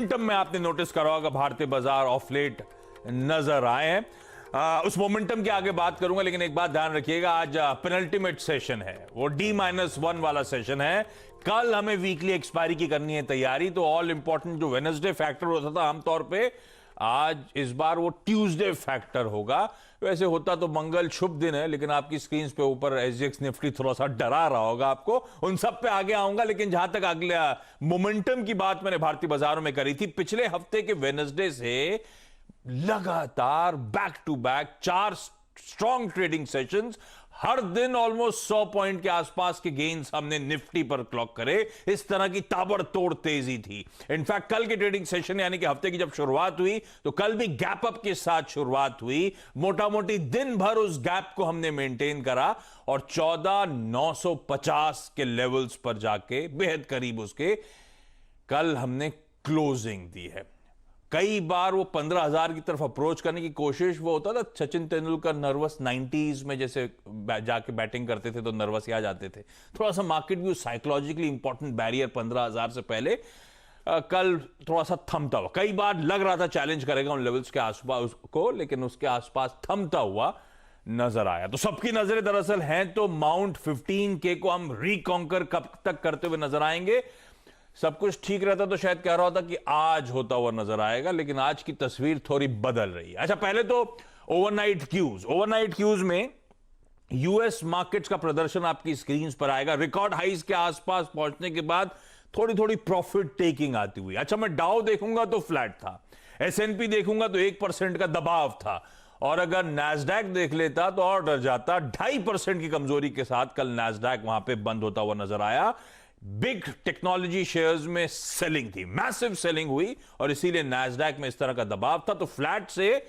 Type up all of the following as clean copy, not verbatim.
Momentum में आपने notice करा होगा भारतीय बाजार ऑफ लेट नजर आए हैं। उस मोमेंटम की आगे बात करूंगा, लेकिन एक बात ध्यान रखिएगा, आज पेनल्टीमेट सेशन है, वो D-1 वाला सेशन है। कल हमें वीकली एक्सपायरी की करनी है तैयारी, तो ऑल इंपॉर्टेंट जो वेडनेसडे फैक्टर होता था आमतौर पे, आज इस बार वो ट्यूसडे फैक्टर होगा। वैसे होता तो मंगल शुभ दिन है, लेकिन आपकी स्क्रीन पे ऊपर SGX निफ्टी थोड़ा सा डरा रहा होगा आपको। उन सब पे आगे आऊंगा, लेकिन जहां तक अगले मोमेंटम की बात मैंने भारतीय बाजारों में करी थी, पिछले हफ्ते के वेडनेसडे से लगातार back to back 4 strong trading sessions, हर दिन ऑलमोस्ट 100 पॉइंट के आसपास के गेन्स हमने निफ्टी पर क्लॉक करे। इस तरह की ताबड़तोड़ तेजी थी। इनफैक्ट कल के ट्रेडिंग सेशन यानी कि हफ्ते की जब शुरुआत हुई, तो कल भी गैप अप के साथ शुरुआत हुई। मोटा मोटी दिन भर उस गैप को हमने मेंटेन करा और 14,950 के लेवल्स पर जाके बेहद करीब उसके कल हमने क्लोजिंग दी है। कई बार वो 15,000 की तरफ अप्रोच करने की कोशिश, वो होता था सचिन तेंदुलकर नर्वस 90s में जैसे जाके बैटिंग करते थे तो नर्वस ही आ जाते थे। थोड़ा सा market view psychologically important barrier 15,000 से पहले कल थोड़ा सा थमता हुआ, कई बार लग रहा था चैलेंज करेगा उन लेवल्स के आसपास को, लेकिन उसके आसपास थमता हुआ नजर आया। तो सबकी नजरें दरअसल हैं तो माउंट 15K को हम रिकॉन्कर कब तक करते हुए नजर आएंगे। सब कुछ ठीक रहता तो शायद कह रहा होता कि आज होता हुआ नजर आएगा, लेकिन आज की तस्वीर थोड़ी बदल रही है। अच्छा, पहले तो ओवरनाइट क्यूज में यूएस मार्केट्स का प्रदर्शन आपकी स्क्रीन पर आएगा। रिकॉर्ड हाइज के आसपास पहुंचने के बाद थोड़ी थोड़ी प्रॉफिट टेकिंग आती हुई। अच्छा, मैं डाउ देखूंगा तो फ्लैट था, S&P देखूंगा तो 1% का दबाव था, और अगर नैस्डैक देख लेता तो और डर जाता। 2.5% की कमजोरी के साथ कल नैस्डैक वहां पे बंद होता हुआ नजर आया। बिग टेक्नोलॉजी शेयर्स में सेलिंग थी, मैसिव सेलिंग हुई, और इसीलिए नैस्डैक में इस तरह का दबाव था। तो फ्लैट से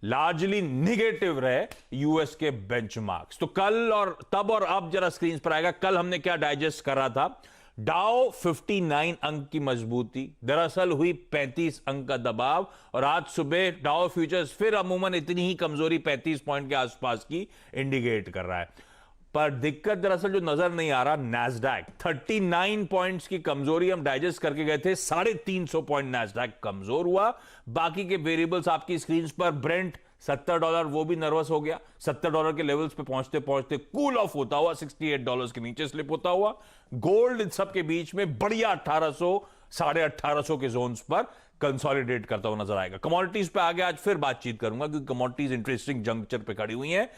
लार्जली निगेटिव रहे यूएस के बेंचमार्क्स। तो कल और तब और अब जरा स्क्रीन पर आएगा। कल हमने क्या डाइजेस्ट करा था? डाउ 59 अंक की मजबूती, दरअसल हुई 35 अंक का दबाव, और आज सुबह डाउ फ्यूचर्स फिर अमूमन इतनी ही कमजोरी 35 पॉइंट के आसपास की इंडिकेट कर रहा है। पर दिक्कत दरअसल जो नजर नहीं आ रहा, नैस्डैक 39 पॉइंट्स की कमजोरी हम डाइजेस्ट करके गए थे, 350 पॉइंट नैस्डैक कमजोर हुआ। बाकी के वेरिएबल्स आपकी स्क्रीन पर, ब्रेंट $70, वो भी नर्वस हो गया, $70 के लेवल्स पे पहुंचते पहुंचते कूल ऑफ होता हुआ $68 के नीचे स्लिप होता हुआ। गोल्ड इन सब के बीच में बढ़िया 1800 1850 के जोन्स पर कंसोलिडेट करता हुआ नजर आएगा। कमोडिटीज पे आगे आज फिर बातचीत करूंगा, क्योंकि कमोडिटीज इंटरेस्टिंग जंक्चर पे खड़ी हुई हैं।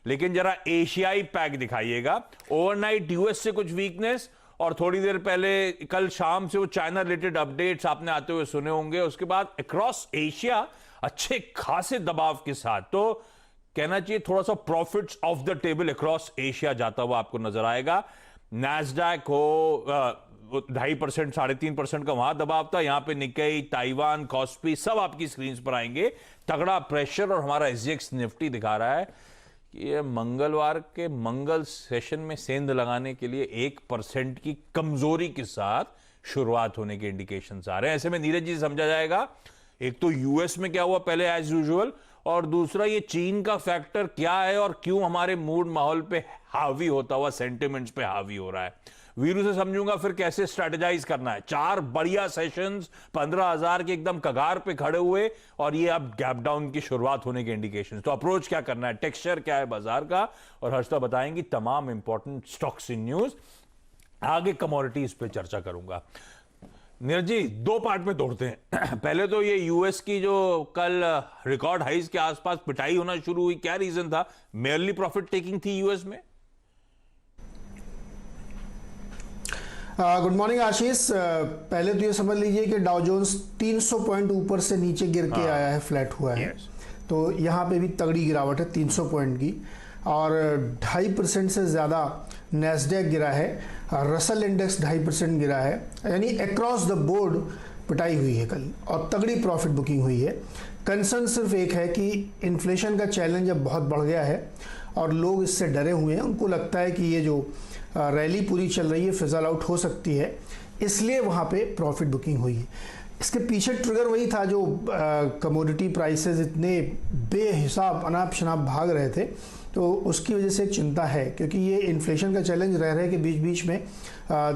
लेकिन जरा एशियाई पैक दिखाइएगा। ओवरनाइट यूएस से कुछ वीकनेस, और थोड़ी देर पहले कल शाम से वो चाइना रिलेटेड अपडेट्स आपने आते हुए सुने होंगे। उसके बाद अक्रॉस एशिया अच्छे खासे दबाव के साथ, तो कहना चाहिए थोड़ा सा profits of the table across Asia जाता हुआ आपको नजर आएगा। नैस्डैक हो 2.5% 3.5% का वहां दबाव था, यहां पे निक्केई, ताइवान, कॉस्पी सब आपकी स्क्रीन पर आएंगे। तगड़ा प्रेशर, और हमारा SGX निफ्टी दिखा रहा है कि ये मंगलवार के मंगल सेशन में सेंध लगाने के लिए 1% की कमजोरी के साथ शुरुआत होने के इंडिकेशंस आ रहे हैं। ऐसे में नीरज जी समझा जाएगा, एक तो यूएस में क्या हुआ पहले एज यूजुअल, और दूसरा ये चीन का फैक्टर क्या है और क्यों हमारे मूड माहौल पे हावी होता हुआ, सेंटिमेंट्स पे हावी हो रहा है। वीरू से समझूंगा फिर कैसे स्ट्रेटेजाइज करना है। 4 बढ़िया सेशंस, 15,000 के एकदम कगार पे खड़े हुए, और ये अब गैप डाउन की शुरुआत होने के इंडिकेशन। तो अप्रोच क्या करना है, टेक्सचर क्या है बाजार का, और हर्षदा बताएंगी तमाम इंपॉर्टेंट स्टॉक्स इन न्यूज। आगे कमोडिटीज पे चर्चा करूंगा। नीरज जी, 2 पार्ट में तोड़ते हैं। पहले तो ये यूएस की जो कल रिकॉर्ड हाइज के आसपास पिटाई होना शुरू हुई, क्या रीजन था? मेयरली प्रॉफिट टेकिंग थी यूएस में? गुड मॉर्निंग आशीष। पहले तो ये समझ लीजिए कि डाउ जोन्स 300 पॉइंट ऊपर से नीचे गिर के आया है, फ्लैट हुआ है। तो यहाँ पे भी तगड़ी गिरावट है 300 पॉइंट की, और 2.5% से ज़्यादा नैस्डैक गिरा है, रसल इंडेक्स 2.5% गिरा है, यानी अक्रॉस द बोर्ड पिटाई हुई है कल, और तगड़ी प्रॉफिट बुकिंग हुई है। कंसर्न सिर्फ एक है कि इन्फ्लेशन का चैलेंज अब बहुत बढ़ गया है, और लोग इससे डरे हुए हैं। उनको लगता है कि ये जो रैली पूरी चल रही है फिजल आउट हो सकती है, इसलिए वहाँ पे प्रॉफिट बुकिंग हुई है। इसके पीछे ट्रिगर वही था, जो कमोडिटी प्राइसेस इतने बेहिसाब अनाप शनाप भाग रहे थे, तो तो उसकी वजह से एक चिंता है, क्योंकि ये इन्फ्लेशन का चैलेंज रह रहे के बीच बीच में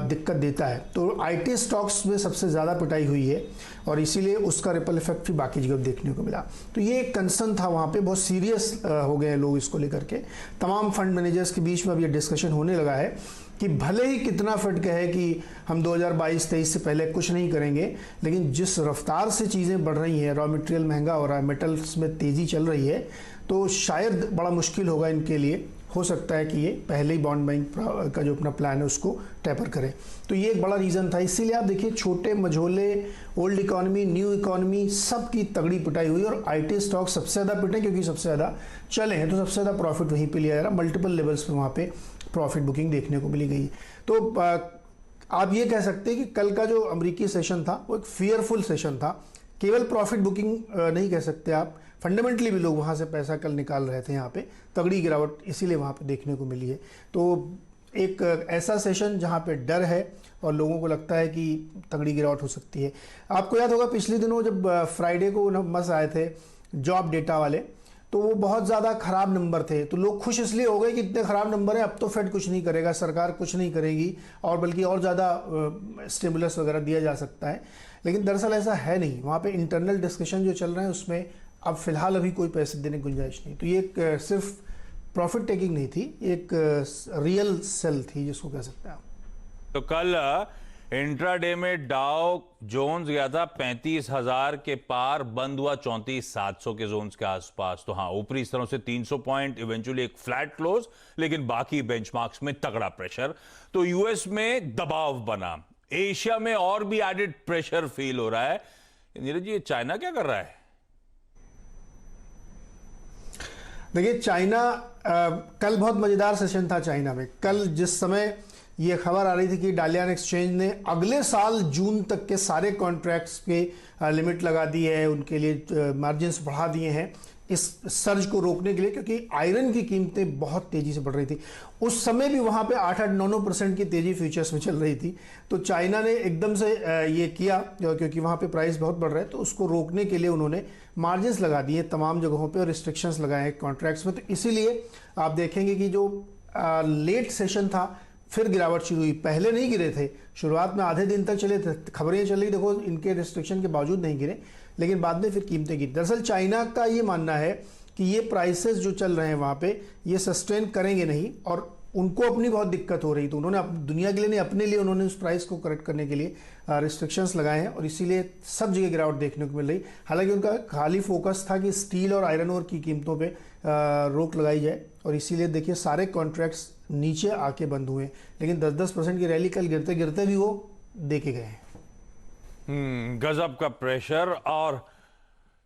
दिक्कत देता है। तो आईटी स्टॉक्स में सबसे ज़्यादा पिटाई हुई है और इसीलिए उसका रिपल इफेक्ट भी बाकी जगह देखने को मिला। तो ये एक कंसर्न था वहाँ पे, बहुत सीरियस हो गए हैं लोग इसको लेकर के। तमाम फंड मैनेजर्स के बीच में अब ये डिस्कशन होने लगा है कि भले ही कितना फेड कहे कि हम 2022-23 से पहले कुछ नहीं करेंगे, लेकिन जिस रफ्तार से चीज़ें बढ़ रही हैं, रॉ मटेरियल महंगा हो रहा है, मेटल्स में तेज़ी चल रही है, तो शायद बड़ा मुश्किल होगा इनके लिए। हो सकता है कि ये पहले ही बॉन्ड बाइंग का जो अपना प्लान है उसको टेपर करें। तो ये एक बड़ा रीज़न था। इसीलिए आप देखिए छोटे मझोले, ओल्ड इकोनॉमी, न्यू इकोनॉमी, सब की तगड़ी पिटाई हुई और आईटी स्टॉक सबसे ज़्यादा पिटे क्योंकि सबसे ज़्यादा चले हैं, तो सबसे ज़्यादा प्रॉफिट वहीं पे लिया जा रहा। मल्टीपल लेवल्स पे वहाँ पे प्रॉफिट बुकिंग देखने को मिली गई। तो आप ये कह सकते हैं कि कल का जो अमेरिकी सेशन था वो एक फियरफुल सेशन था। केवल प्रॉफिट बुकिंग नहीं कह सकते आप, फंडामेंटली भी लोग वहाँ से पैसा कल निकाल रहे थे। यहाँ पे तगड़ी गिरावट इसीलिए वहाँ पे देखने को मिली है। तो एक ऐसा सेशन जहाँ पे डर है और लोगों को लगता है कि तगड़ी गिरावट हो सकती है। आपको याद होगा पिछले दिनों जब फ्राइडे को नंबर्स आए थे जॉब डेटा वाले, तो वो बहुत ज़्यादा ख़राब नंबर थे। तो लोग खुश इसलिए हो गए कि इतने ख़राब नंबर है, अब तो फेड कुछ नहीं करेगा, सरकार कुछ नहीं करेगी और बल्कि और ज़्यादा स्टिमुलस वगैरह दिया जा सकता है। लेकिन दरअसल ऐसा है नहीं। वहाँ पे इंटरनल डिस्कशन जो चल रहे हैं उसमें अब फिलहाल अभी कोई पैसे देने की गुंजाइश नहीं। तो ये एक सिर्फ प्रॉफिट टेकिंग नहीं थी, एक रियल सेल थी जिसको कह सकते हैं आप। तो कल इंट्राडे में डाउ जोन्स गया था 35,000 के पार, बंद हुआ 34,700 के जोन्स के आसपास। तो हाँ, ऊपरी इस तरह से 300 पॉइंट, इवेंचुअली एक फ्लैट क्लोज, लेकिन बाकी बेंचमार्क्स में तगड़ा प्रेशर। तो यूएस में दबाव बना, एशिया में और भी एडेड प्रेशर फील हो रहा है। नीरज जी, चाइना क्या कर रहा है? देखिए चाइना, कल बहुत मजेदार सेशन था चाइना में। कल जिस समय ये खबर आ रही थी कि डालियन एक्सचेंज ने अगले साल जून तक के सारे कॉन्ट्रैक्ट्स पे लिमिट लगा दी है, उनके लिए मार्जिन्स बढ़ा दिए हैं इस सर्ज को रोकने के लिए, क्योंकि आयरन की कीमतें बहुत तेजी से बढ़ रही थी। उस समय भी वहाँ पे 8-9% की तेजी फ्यूचर्स में चल रही थी। तो चाइना ने एकदम से ये किया, क्योंकि वहाँ पे प्राइस बहुत बढ़ रहा है, तो उसको रोकने के लिए उन्होंने मार्जिन्स लगा दिए तमाम जगहों पे और रिस्ट्रिक्शंस लगाए हैं कॉन्ट्रैक्ट्स में। तो इसीलिए आप देखेंगे कि जो लेट सेशन था फिर गिरावट शुरू हुई। पहले नहीं गिरे थे, शुरुआत में आधे दिन तक चले थे, खबरें चली देखो इनके रिस्ट्रिक्शन के बावजूद नहीं गिरे, लेकिन बाद में फिर कीमतें गिरी। दरअसल चाइना का ये मानना है कि ये प्राइसेस जो चल रहे हैं वहाँ पे ये सस्टेन करेंगे नहीं और उनको अपनी बहुत दिक्कत हो रही। तो उन्होंने दुनिया के लिए नहीं, अपने लिए उन्होंने उस प्राइस को करेक्ट करने के लिए रिस्ट्रिक्शंस लगाए हैं और इसीलिए सब जगह गिरावट देखने को मिल रही। हालांकि उनका खाली फोकस था कि स्टील और आयरन ओर की कीमतों पे रोक लगाई जाए और इसीलिए देखिए सारे कॉन्ट्रैक्ट्स नीचे आके बंद हुए, लेकिन 10-10% की रैली कल गिरते गिरते भी वो देखे गए हैं। गजब का प्रेशर। और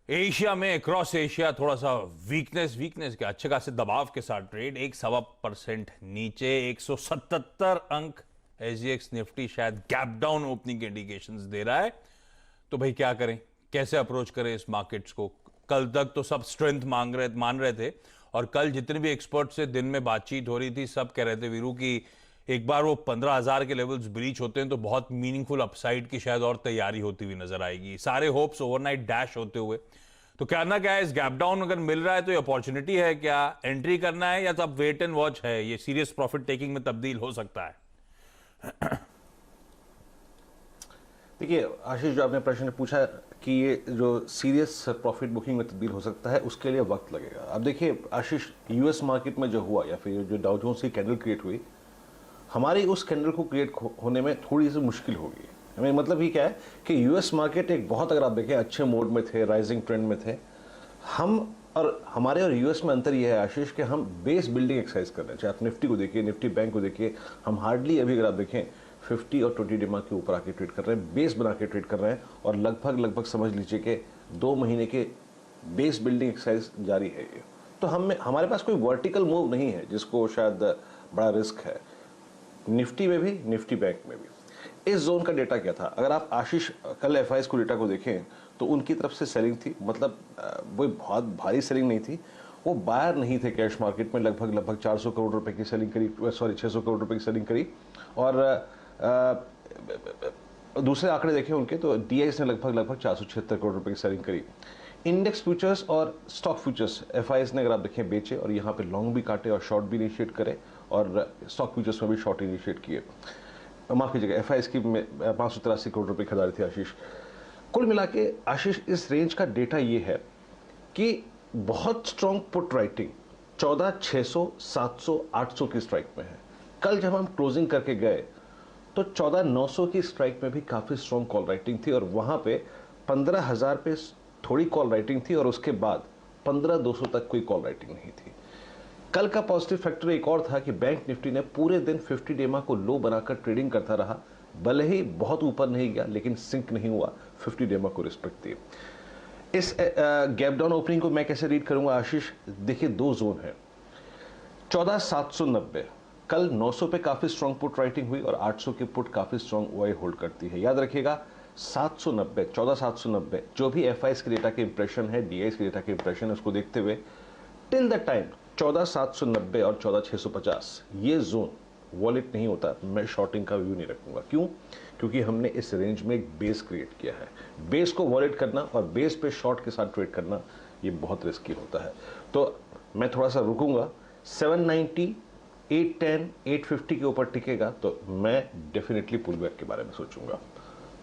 एशिया में, क्रॉस एशिया थोड़ा सा वीकनेस के अच्छे खासे दबाव के साथ ट्रेड 1.25% नीचे, 177 अंक। एसजीएक्स निफ्टी शायद गैप डाउन ओपनिंग के इंडिकेशंस दे रहा है। तो भाई क्या करें, कैसे अप्रोच करें इस मार्केट्स को? कल तक तो सब स्ट्रेंथ मान रहे थे और कल जितने भी एक्सपर्ट से दिन में बातचीत हो रही थी सब कह रहे थे वीरू की एक बार वो 15,000 के लेवल्स ब्रीच होते हैं तो बहुत मीनिंगफुल अपसाइड की शायद और तैयारी होती हुई नजर आएगी। सारे होप्स ओवरनाइट डैश होते हुए। तो कहना क्या है, इस गैप डाउन अगर मिल रहा है तो ये अपॉर्चुनिटी है, क्या एंट्री करना है या तो अब वेट एंड वॉच है, ये सीरियस प्रॉफिट टेकिंग में तब्दील हो सकता है? देखिए आशीष, जो आपने प्रश्न पूछा कि ये जो सीरियस प्रॉफिट बुकिंग में तब्दील हो सकता है उसके लिए वक्त लगेगा। अब देखिए आशीष, यूएस मार्केट में जो हुआ या फिर जो डाउ जोन्स की कैंडल क्रिएट हुई, हमारी उस कैंडल को क्रिएट होने में थोड़ी सी मुश्किल होगी। हमें मतलब ये क्या है कि यूएस मार्केट एक बहुत, अगर आप देखें, अच्छे मोड में थे, राइजिंग ट्रेंड में थे। हम और हमारे और यूएस में अंतर यह है आशीष कि हम बेस बिल्डिंग एक्सरसाइज कर रहे हैं। चाहे आप निफ्टी को देखिए, निफ्टी बैंक को देखिए, हम हार्डली अभी अगर आप देखें 50 और 20 डेमा के ऊपर आके ट्रेड कर रहे हैं, बेस बना के ट्रेड कर रहे हैं और लगभग समझ लीजिए कि 2 महीने के बेस बिल्डिंग एक्सरसाइज जारी है ये। तो हमारे पास कोई वर्टिकल मूव नहीं है जिसको शायद बड़ा रिस्क है, निफ्टी में भी, निफ्टी बैंक में भी। इस जोन का डेटा क्या था? अगर आप आशीष कल एफआईएस को डेटा को देखें तो उनकी तरफ से सेलिंग थी, मतलब वो बहुत भारी सेलिंग नहीं थी, वो बायर नहीं थे कैश मार्केट में। लगभग 400 करोड़ रुपए की सेलिंग करी, 600 करोड़ रुपए की सेलिंग करी। और दूसरे आंकड़े देखें उनके तो डीआईएस ने लगभग 476 करोड़ रुपए की सेलिंग करी। इंडेक्स फ्यूचर्स और स्टॉक फ्यूचर्स एफआईएस ने अगर आप देखें बेचे और यहाँ पे लॉन्ग भी काटे और शॉर्ट भी इनिशिएट करे और स्टॉक फ्यूचर्स में भी शॉर्ट इनिशिएट किए। माफ कीजिएगा, एफआईएस की 583 करोड़ रुपए खरीदारी थी आशीष। कुल मिला के आशीष इस रेंज का डेटा ये है कि बहुत स्ट्रॉन्ग पुट राइटिंग 14,600, 700, 800 की स्ट्राइक में है। कल जब हम क्लोजिंग करके गए तो 14,900 की स्ट्राइक में भी काफी स्ट्रॉन्ग कॉल राइटिंग थी और वहां पे 15,000 पे थोड़ी कॉल राइटिंग थी और उसके बाद 15,200 तक कोई कॉल राइटिंग नहीं थी। कल का पॉजिटिव फैक्टर एक और था कि बैंक निफ्टी ने पूरे दिन 50 डेमा को लो बनाकर ट्रेडिंग करता रहा, भले ही बहुत ऊपर नहीं गया लेकिन सिंक नहीं हुआ, 50 डेमा को रिस्पेक्ट दी। इस गैप डाउन ओपनिंग को मैं कैसे रीड करूंगा आशीष? देखिए, दो जोन है। 14,790 कल 900 पे काफी स्ट्रॉन्ग पुट राइटिंग हुई और 800 की पुट काफी स्ट्रॉन्ग ओआई होल्ड करती है। याद रखिएगा 790, 14,790 जो भी एफआईएस के डेटा के इंप्रेशन है, डीआईएस के डेटा के इंप्रेशन है, उसको देखते हुए टिल द टाइम 14,790 और 14,650 ये जोन वॉलेट नहीं होता, मैं शॉर्टिंग का व्यू नहीं रखूंगा। क्यों? क्योंकि हमने इस रेंज में एक बेस क्रिएट किया है। बेस को वॉलेट करना और बेस पे शॉर्ट के साथ ट्रेड करना ये बहुत रिस्की होता है। तो मैं थोड़ा सा रुकूंगा। 790, 810, 850 के ऊपर टिकेगा तो मैं डेफिनेटली पुल बैक के बारे में सोचूंगा।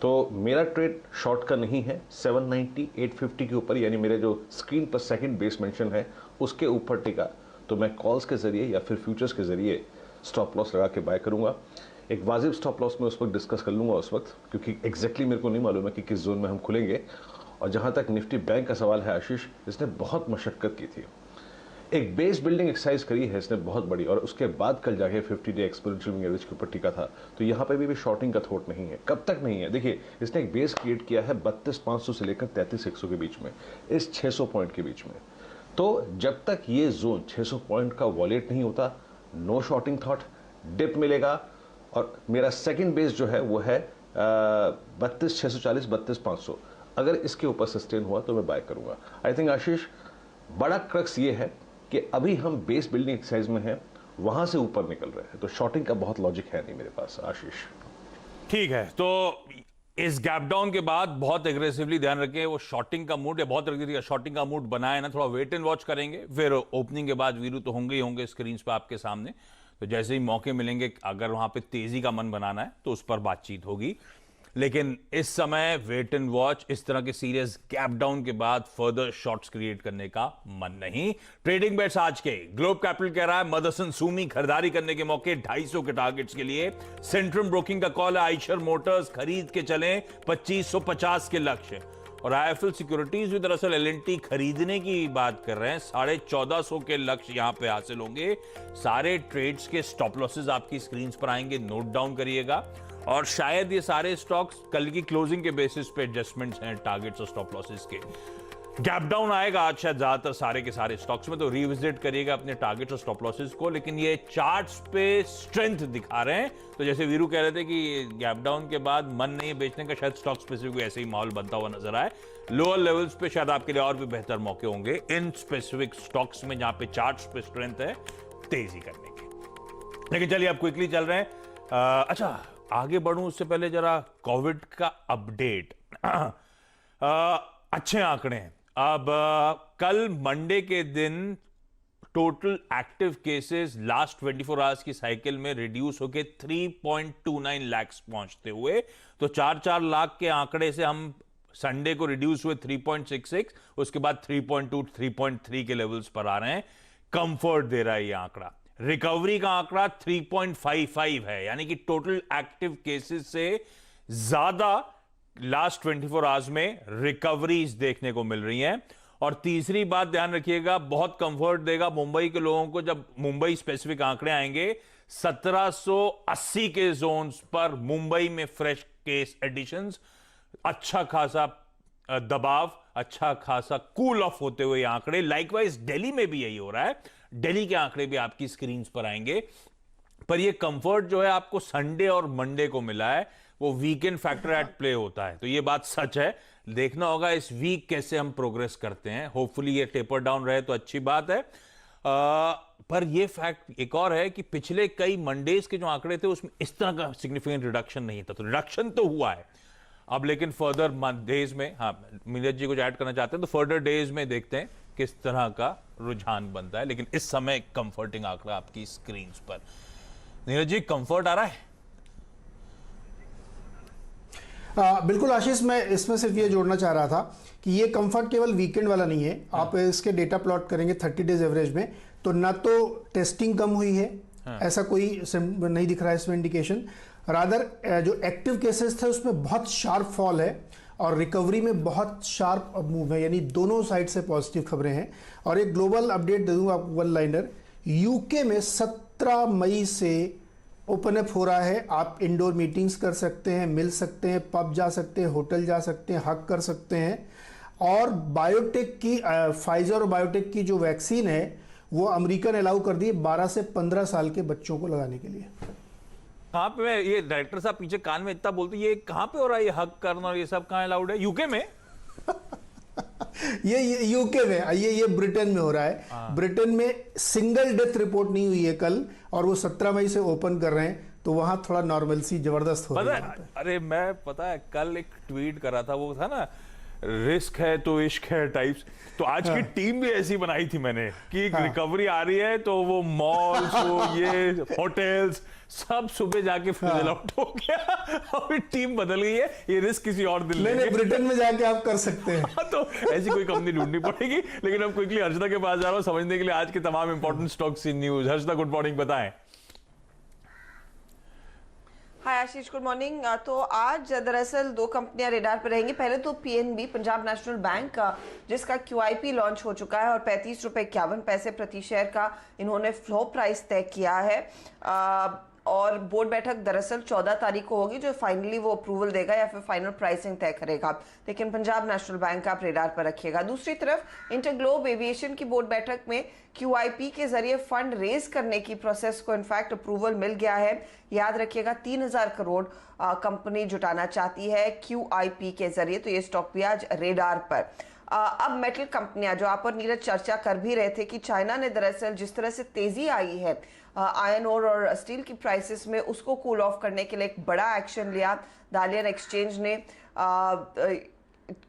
तो मेरा ट्रेड शॉर्ट का नहीं है। 790, 850 के ऊपर, यानी मेरे जो स्क्रीन पर सेकंड बेस मेंशन है उसके ऊपर टिका तो मैं कॉल्स के जरिए या फिर फ्यूचर्स के जरिए स्टॉप लॉस लगा के बाय करूंगा। एक वाजिब स्टॉप लॉस में उस वक्त डिस्कस कर लूंगा उस वक्त, क्योंकि एग्जैक्टली मेरे को नहीं मालूम है कि किस जोन में हम खुलेंगे। और जहां तक निफ्टी बैंक का सवाल है आशीष, इसने बहुत मशक्कत की थी, एक बेस बिल्डिंग एक्सरसाइज करी है इसने बहुत बड़ी, और उसके बाद कल जाके 50 डे एक्सपोनेंशियल मूविंग एवरेज के ऊपर टिका था। तो यहाँ पे भी शॉर्टिंग का थॉट नहीं है, कब तक नहीं है। देखिए, इसने एक बेस क्रिएट किया है 32,500 से लेकर 33,100 के बीच में, इस 600 पॉइंट के बीच में। तो जब तक ये जोन 600 पॉइंट का वॉलेट नहीं होता, नो शॉर्टिंग थॉट। डिप मिलेगा और मेरा सेकंड बेस जो है वो है 32,640, 32,500। अगर इसके ऊपर सस्टेन हुआ तो मैं बाय करूंगा। आई थिंक आशीष, बड़ा क्रक्स ये है कि अभी हम बेस बिल्डिंग एक्सरसाइज में हैं, वहां से ऊपर निकल रहे हैं, तो शॉर्टिंग का बहुत लॉजिक है नहीं मेरे पास आशीष। ठीक है, तो इस गैप डाउन के बाद बहुत एग्रेसिवली ध्यान रखें वो शॉर्टिंग का मूड या बहुत शॉर्टिंग का मूड बनाए ना, थोड़ा वेट एंड वॉच करेंगे। फिर ओपनिंग के बाद वीरू तो होंगे ही होंगे स्क्रीन पे आपके सामने, तो जैसे ही मौके मिलेंगे अगर वहां पे तेजी का मन बनाना है तो उस पर बातचीत होगी। लेकिन इस समय वेट एंड वॉच, इस तरह के सीरियस गैप डाउन के बाद फर्दर शॉर्ट्स क्रिएट करने का मन नहीं। ट्रेडिंग बेट्स आज के ग्लोब कैपिटल कह रहा है मदरसन सुमी खरीदारी करने के मौके 250 के टारगेट्स के लिए। सेंट्रम ब्रोकिंग का कॉल है आइशर मोटर्स खरीद के चलें 2550 के लक्ष्य। और आईएफएल सिक्योरिटीज भी दरअसल एलएनटी खरीदने की बात कर रहे हैं, 1450 के लक्ष्य यहां पे हासिल होंगे। सारे ट्रेड्स के स्टॉप लॉसेस आपकी स्क्रीन पर आएंगे, नोट डाउन करिएगा। और शायद ये सारे स्टॉक्स कल की क्लोजिंग के बेसिस पे एडजस्टमेंट्स हैं टारगेट्स और स्टॉप लॉसेस के। गैप डाउन आएगा आज शायद ज्यादातर सारे के सारे स्टॉक्स में, तो रिविजिट करिएगा अपने टारगेट्स और स्टॉप लॉसेस को। लेकिन ये चार्ट्स पे स्ट्रेंथ दिखा रहे हैं, तो जैसे वीरू कह रहे थे कि गैप डाउन के बाद मन नहीं बेचने का, शायद स्टॉक स्पेसिफिक ऐसे ही माहौल बनता हुआ नजर आए। लोअर लेवल्स पे शायद आपके लिए और भी बेहतर मौके होंगे इन स्पेसिफिक स्टॉक्स में जहां पे चार्ट्स पे स्ट्रेंथ है तेजी करने की। लेकिन चलिए अब क्विकली चल रहे हैं। अच्छा, आगे बढ़ूं उससे पहले जरा कोविड का अपडेट। अच्छे आंकड़े हैं। अब कल मंडे के दिन total active cases last 24 hours की साइकिल में रिड्यूस होके 3.29 लाख पहुंचते हुए, तो 4-4 लाख के आंकड़े से हम संडे को रिड्यूस हुए 3.66, उसके बाद 3.2, 3.3 के लेवल्स पर आ रहे हैं। कंफर्ट दे रहा है ये आंकड़ा। रिकवरी का आंकड़ा 3.55 है, यानी कि टोटल एक्टिव केसेस से ज्यादा लास्ट 24 आवर्स में रिकवरीज देखने को मिल रही हैं। और तीसरी बात ध्यान रखिएगा, बहुत कंफर्ट देगा मुंबई के लोगों को जब मुंबई स्पेसिफिक आंकड़े आएंगे। 1780 के जोन्स पर मुंबई में फ्रेश केस एडिशंस, अच्छा खासा दबाव, अच्छा खासा कूल ऑफ होते हुए आंकड़े। लाइकवाइज दिल्ली में भी यही हो रहा है, दिल्ली के आंकड़े भी आपकी स्क्रीन पर आएंगे। पर ये कंफर्ट जो है आपको संडे और मंडे को मिला है, वो वीकेंड फैक्टर एट प्ले होता है, तो ये बात सच है। देखना होगा इस वीक कैसे हम प्रोग्रेस करते हैं। होपफुली ये टेपर डाउन रहे तो अच्छी बात है। पर ये फैक्ट एक और है कि पिछले कई मंडेज के जो आंकड़े थे उसमें इस तरह का सिग्निफिकेंट रिडक्शन नहीं था, तो रिडक्शन तो हुआ है। अब लेकिन फर्दर डेज में, हाँ नीरज जी कुछ ऐड करना चाहते हैं तो फर्दर डेज में देखते हैं किस तरह का रुझान बनता है, लेकिन इस समय कंफर्टिंग आंकड़ा आपकी स्क्रीन पर। नीरज जी कंफर्ट आ रहा है? बिल्कुल आशीष, मैं इसमें सिर्फ ये जोड़ना चाह रहा था कि ये कंफर्ट केवल वीकेंड वाला नहीं है। आप इसके डेटा प्लॉट करेंगे 30 डेज एवरेज में तो ना तो टेस्टिंग कम हुई है, ऐसा कोई नहीं दिख रहा है इसमें इंडिकेशन। रादर जो एक्टिव केसेस थे उसमें बहुत शार्प फॉल है और रिकवरी में बहुत शार्प मूव है, यानी दोनों साइड से पॉजिटिव खबरें हैं। और एक ग्लोबल अपडेट दे दूंगा आपको, वन लाइनर। यूके में 17 मई से ओपन अप हो रहा है। आप इंडोर मीटिंग्स कर सकते हैं, मिल सकते हैं, पब जा सकते हैं, होटल जा सकते हैं, हक कर सकते हैं। और बायोटेक की फाइजर और बायोटेक की जो वैक्सीन है वो अमेरिकन अलाउ कर दी 12 से 15 साल के बच्चों को लगाने के लिए। कहाँ पे? ये डायरेक्टर साहब पीछे कान में इतना बोलते, ये कहाँ पे हो रहा है, ये हक करना और ये सब कहाँ अलाउड है? यूके में? ये यूके में, ये ब्रिटेन में हो रहा है। ब्रिटेन में सिंगल डेथ रिपोर्ट नहीं हुई है कल, और वो 17 मई से ओपन कर रहे हैं, तो वहां थोड़ा नॉर्मलसी जबरदस्त हो रही है। अरे मैं पता है कल एक ट्वीट कर रहा था, वो था ना रिस्क है तो इश्क है टाइप्स। तो आज की टीम भी ऐसी बनाई थी मैंने कि रिकवरी आ रही है तो वो मॉल्स, वो ये होटल्स सब सुबह जाके फिजल आउट हो गया। अभी टीम बदल गई है, ये रिस्क किसी और दिन नहीं, ब्रिटेन में जाके आप कर सकते हैं। तो ऐसी कोई कंपनी ढूंढनी पड़ेगी। लेकिन अब क्विकली हर्षदा के पास जा रहा हूं समझने के लिए आज के तमाम important stocks in news. Harshada good morning, बताएं। हाय आशीष, गुड मॉर्निंग। तो आज दरअसल दो कंपनियां रेडार पर रहेंगी। पहले तो पीएनबी, पंजाब नेशनल बैंक, जिसका क्यूआईपी लॉन्च हो चुका है और 35 रुपए 51 पैसे प्रति शेयर का इन्होंने फ्लो प्राइस तय किया है। और बोर्ड बैठक दरअसल 14 तारीख को होगी, जो फाइनली वो अप्रूवल देगा या फिर फाइनल प्राइसिंग तय करेगा। लेकिन पंजाब नेशनल बैंक आप रेडार पर रखिएगा। दूसरी तरफ इंटरग्लोब एविएशन की बोर्ड बैठक में क्यूआईपी के जरिए फंड रेज करने की प्रोसेस को इनफैक्ट अप्रूवल मिल गया है। याद रखिएगा 3000 करोड़ कंपनी जुटाना चाहती है क्यूआईपी के जरिए, तो ये स्टॉक भी आज रेडार पर। अब मेटल कंपनियां, जो आप और नीरज चर्चा कर भी रहे थे कि चाइना ने दरअसल जिस तरह से तेजी आई है आयरन ओर और स्टील की प्राइसेस में, उसको कूल ऑफ करने के लिए एक बड़ा एक्शन लिया। दालियन एक्सचेंज ने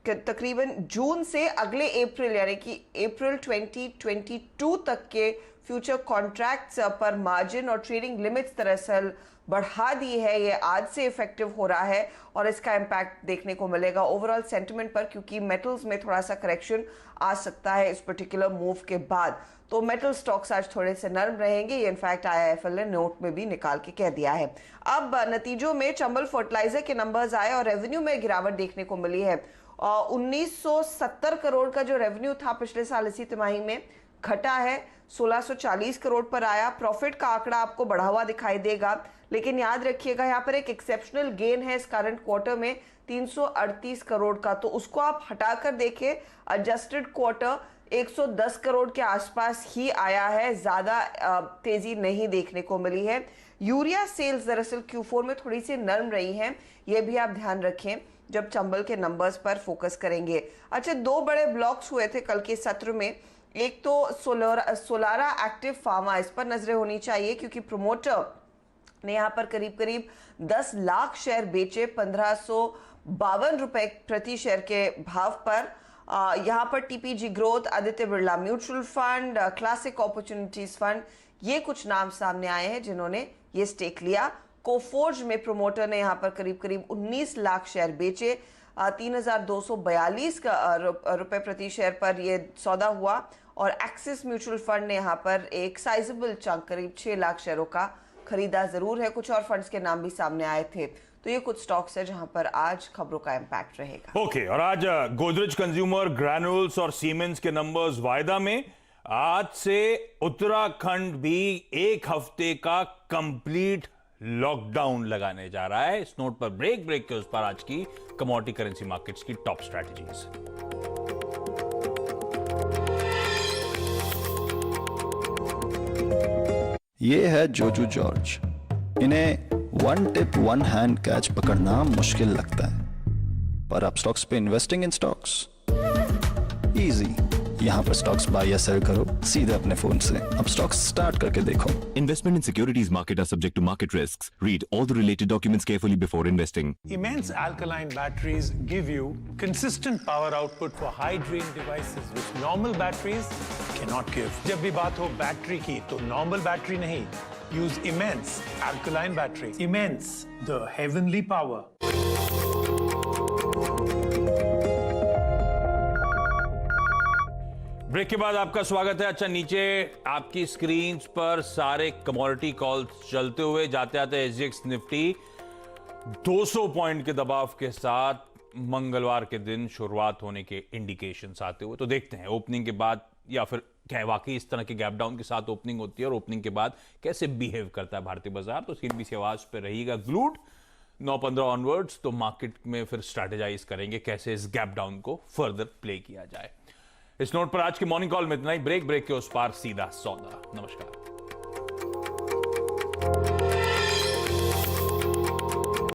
तकरीबन जून से अगले अप्रैल यानी कि अप्रैल 2022 तक के फ्यूचर कॉन्ट्रैक्ट्स पर मार्जिन और ट्रेडिंग लिमिट्स दरअसल बढ़ा दी है। ये आज से इफेक्टिव हो रहा है और इसका इम्पैक्ट देखने को मिलेगा ओवरऑल सेंटिमेंट पर, क्योंकि मेटल्स में थोड़ा सा करेक्शन आ सकता है इस पर्टिकुलर मूव के बाद। तो मेटल स्टॉक्स आज थोड़े से नरम रहेंगे, ये इनफैक्ट आईआईएफएल ने नोट में भी निकाल के कह दिया है। अब नतीजों में चंबल फर्टिलाइजर के नंबर्स आए और रेवेन्यू में गिरावट देखने को मिली है। 1970 करोड़ का जो रेवेन्यू था पिछले साल इसी तिमाही में, घटा है 1640 करोड़ पर आया। प्रॉफिट का आंकड़ा आपको बढ़ा हुआ दिखाई देगा, लेकिन याद रखिएगा यहाँ पर एक एक्सेप्शनल गेन है इस करंट क्वार्टर में 338 करोड़ का, तो उसको आप हटाकर देखें, एडजस्टेड क्वार्टर 110 करोड़ के आसपास ही आया है, ज्यादा तेजी नहीं देखने को मिली है। यूरिया सेल्स दरअसल Q4 में थोड़ी सी नरम रही हैं, ये भी आप ध्यान रखें जब चंबल के नंबर्स पर फोकस करेंगे। अच्छा, दो बड़े ब्लॉक्स हुए थे कल के सत्र में। एक तो सोलारा एक्टिव फार्मा, इस पर नजरें होनी चाहिए क्योंकि प्रोमोटर ने यहाँ पर करीब करीब 10 लाख शेयर बेचे 1552 रुपए प्रति शेयर के भाव पर। यहाँ पर TPG growth, Aditya Birla mutual fund, classic opportunities fund, ये कुछ नाम सामने आए हैं जिन्होंने ये स्टेक लिया। कोफोर्ज में प्रोमोटर ने यहाँ पर करीब करीब 19 लाख शेयर बेचे, 3242 रुपए प्रति शेयर पर ये सौदा हुआ। और एक्सिस म्यूचुअल फंड ने यहाँ पर एक साइजेबल चंक करीब 6 लाख शेयरों का खरीदा जरूर है। कुछ और फंड्स के नाम भी सामने आए थे। तो ये कुछ स्टॉक्स है जहां पर आज खबरों का इंपैक्ट रहेगा। ओके, और आज गोदरेज कंज्यूमर, ग्रैन्यूल्स और सीमेंस के नंबर्स वायदा में। आज से उत्तराखंड भी एक हफ्ते का कंप्लीट लॉकडाउन लगाने जा रहा है। इस नोट पर ब्रेक के उस पर आज की कमोडिटी करेंसी मार्केट्स की टॉप स्ट्रैटेजीज। ये है जोजू जॉर्ज। इन्हें one tip one hand catch पकड़ना मुश्किल लगता है, पर आप स्टॉक्स पे इन्वेस्टिंग इन स्टॉक्स इजी। यहाँ पर स्टॉक्स बाय या सेल करो सीधे अपने फोन से। अब स्टॉक्स स्टार्ट करके देखो। Investment in securities market are subject to market risks. Read all the related documents carefully before investing. Immense alkaline batteries give you consistent power output for high drain devices which normal batteries cannot give. जब भी बात हो battery की तो normal battery नहीं, use Immense alkaline battery. Immense, the heavenly power. Break के बाद आपका स्वागत है। अच्छा, नीचे आपकी स्क्रीन पर सारे कमोडिटी कॉल्स चलते हुए जाते आते एसजीएक्स निफ्टी 200 पॉइंट के दबाव के साथ मंगलवार के दिन शुरुआत होने के इंडिकेशंस आते हुए। तो देखते हैं ओपनिंग के बाद या फिर क्या वाकई इस तरह के गैप डाउन के साथ ओपनिंग होती है और ओपनिंग के बाद कैसे बिहेव करता है भारतीय बाजार। तो सीएनबीसी आवाज पे रहिएगा ग्लूड 9:15 ऑनवर्ड्स। तो मार्केट में फिर स्ट्रैटेजाइज करेंगे कैसे इस गैप डाउन को फर्दर प्ले किया जाए। इस नोट पर आज की मॉर्निंग कॉल में इतना ही। ब्रेक के उस पार सीधा सौदा। नमस्कार।